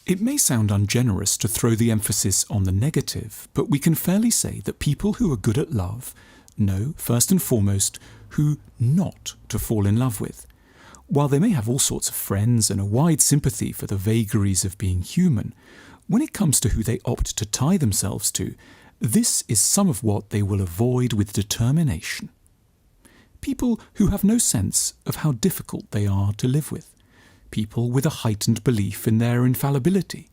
It may sound ungenerous to throw the emphasis on the negative, but we can fairly say that people who are good at love know, first and foremost, who not to fall in love with. While they may have all sorts of friends and a wide sympathy for the vagaries of being human, when it comes to who they opt to tie themselves to, this is some of what they will avoid with determination. People who have no sense of how difficult they are to live with. People with a heightened belief in their infallibility.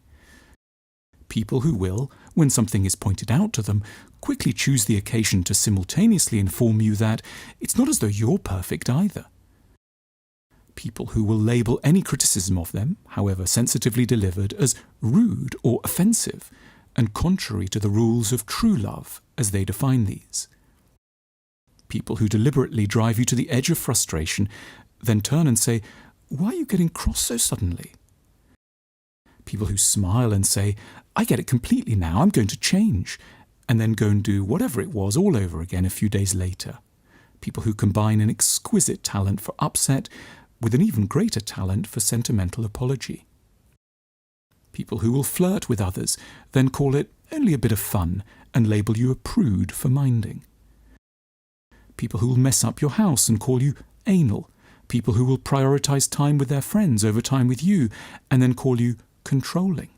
People who will, when something is pointed out to them, quickly choose the occasion to simultaneously inform you that it's not as though you're perfect either. People who will label any criticism of them, however sensitively delivered, as rude or offensive, and contrary to the rules of true love as they define these. People who deliberately drive you to the edge of frustration, then turn and say, "Why are you getting cross so suddenly?" People who smile and say, "I get it completely now, I'm going to change," and then go and do whatever it was all over again a few days later. People who combine an exquisite talent for upset with an even greater talent for sentimental apology. People who will flirt with others, then call it only a bit of fun and label you a prude for minding. People who will mess up your house and call you anal. People who will prioritize time with their friends over time with you and then call you controlling.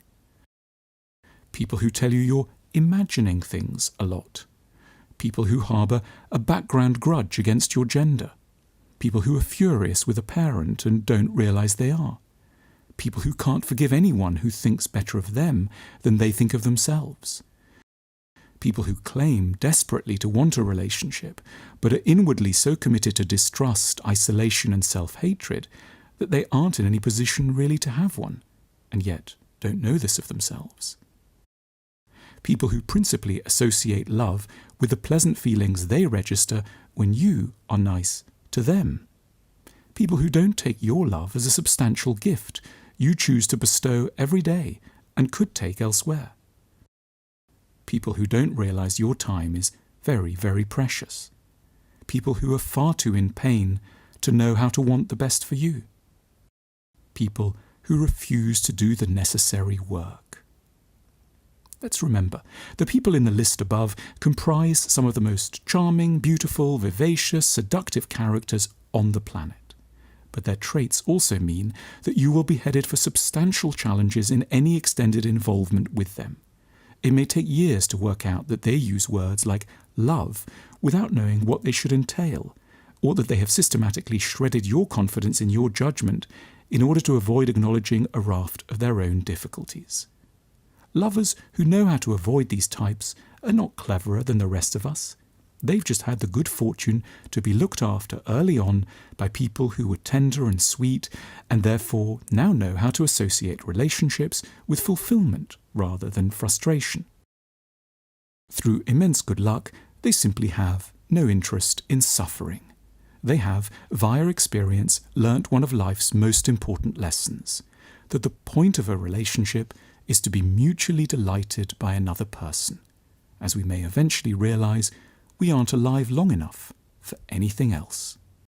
People who tell you you're imagining things a lot. People who harbour a background grudge against your gender. People who are furious with a parent and don't realise they are. People who can't forgive anyone who thinks better of them than they think of themselves. People who claim desperately to want a relationship, but are inwardly so committed to distrust, isolation and self-hatred that they aren't in any position really to have one, and yet don't know this of themselves. People who principally associate love with the pleasant feelings they register when you are nice to them. People who don't take your love as a substantial gift you choose to bestow every day and could take elsewhere. People who don't realise your time is very, very precious. People who are far too in pain to know how to want the best for you. People who refuse to do the necessary work. Let's remember, the people in the list above comprise some of the most charming, beautiful, vivacious, seductive characters on the planet. But their traits also mean that you will be headed for substantial challenges in any extended involvement with them. It may take years to work out that they use words like love without knowing what they should entail, or that they have systematically shredded your confidence in your judgment in order to avoid acknowledging a raft of their own difficulties. Lovers who know how to avoid these types are not cleverer than the rest of us. They've just had the good fortune to be looked after early on by people who were tender and sweet, and therefore now know how to associate relationships with fulfillment rather than frustration. Through immense good luck, they simply have no interest in suffering. They have, via experience, learnt one of life's most important lessons, that the point of a relationship is to be mutually delighted by another person. As we may eventually realise, we aren't alive long enough for anything else.